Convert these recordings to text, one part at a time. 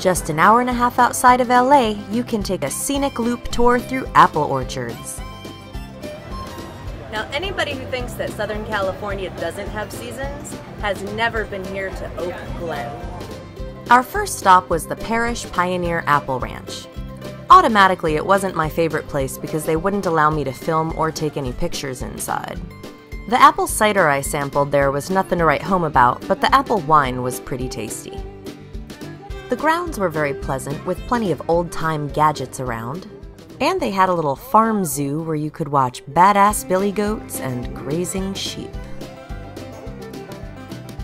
Just an hour and a half outside of LA, you can take a scenic loop tour through apple orchards. Now, anybody who thinks that Southern California doesn't have seasons has never been here to Oak Glen. Our first stop was the Parish Pioneer Apple Ranch. Automatically, it wasn't my favorite place because they wouldn't allow me to film or take any pictures inside. The apple cider I sampled there was nothing to write home about, but the apple wine was pretty tasty. The grounds were very pleasant, with plenty of old-time gadgets around. And they had a little farm zoo where you could watch badass billy goats and grazing sheep.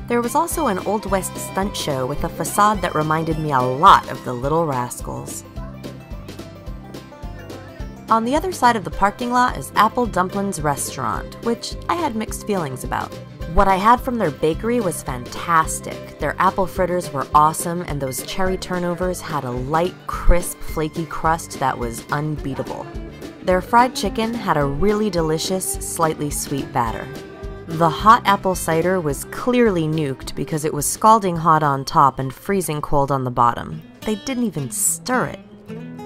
There was also an Old West stunt show with a facade that reminded me a lot of the Little Rascals. On the other side of the parking lot is Apple Dumplings Restaurant, which I had mixed feelings about. What I had from their bakery was fantastic. Their apple fritters were awesome, and those cherry turnovers had a light, crisp, flaky crust that was unbeatable. Their fried chicken had a really delicious, slightly sweet batter. The hot apple cider was clearly nuked because it was scalding hot on top and freezing cold on the bottom. They didn't even stir it.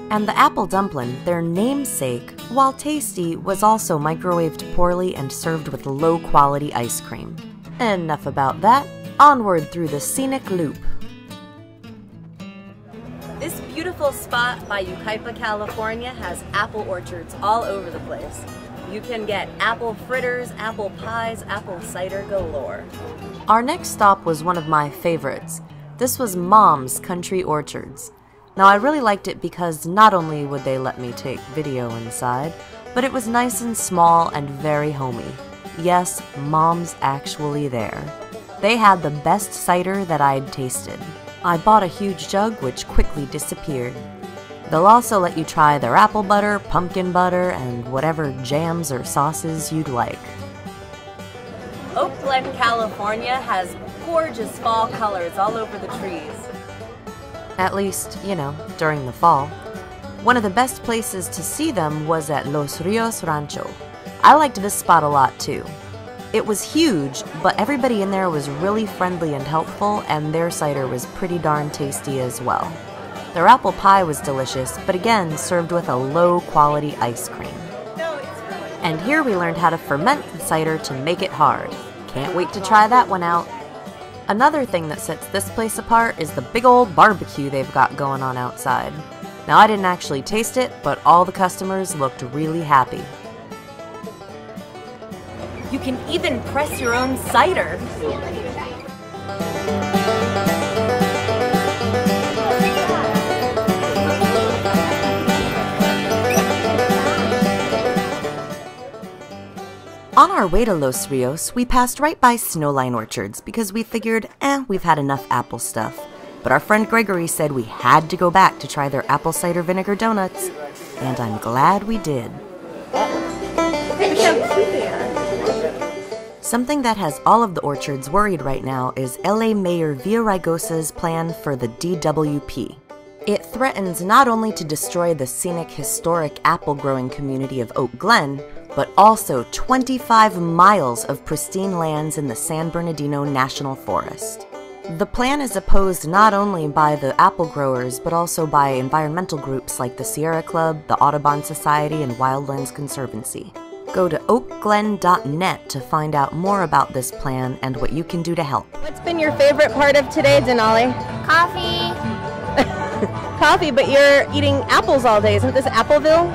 And the apple dumpling, their namesake, while tasty, was also microwaved poorly and served with low-quality ice cream. Enough about that, onward through the scenic loop. This beautiful spot by Yucaipa, California has apple orchards all over the place. You can get apple fritters, apple pies, apple cider galore. Our next stop was one of my favorites. This was Mom's Country Orchards. Now, I really liked it because not only would they let me take video inside, but it was nice and small and very homey. Yes, Mom's actually there. They had the best cider that I'd tasted. I bought a huge jug, which quickly disappeared. They'll also let you try their apple butter, pumpkin butter, and whatever jams or sauces you'd like. Oak Glen, California has gorgeous fall colors all over the trees. At least, you know, during the fall. One of the best places to see them was at Los Rios Rancho. I liked this spot a lot too. It was huge, but everybody in there was really friendly and helpful, and their cider was pretty darn tasty as well. Their apple pie was delicious, but again served with a low-quality ice cream. And here we learned how to ferment the cider to make it hard. Can't wait to try that one out. Another thing that sets this place apart is the big old barbecue they've got going on outside. Now, I didn't actually taste it, but all the customers looked really happy. You can even press your own cider. On our way to Los Rios, we passed right by Snowline Orchards because we figured, we've had enough apple stuff. But our friend Gregory said we had to go back to try their apple cider vinegar donuts, and I'm glad we did. Something that has all of the orchards worried right now is LA Mayor Villaraigosa's plan for the DWP. It threatens not only to destroy the scenic, historic apple-growing community of Oak Glen, but also 25 miles of pristine lands in the San Bernardino National Forest. The plan is opposed not only by the apple growers, but also by environmental groups like the Sierra Club, the Audubon Society, and Wildlands Conservancy. Go to oakglen.net to find out more about this plan and what you can do to help. What's been your favorite part of today, Denali? Coffee. Coffee, but you're eating apples all day. Isn't this Appleville?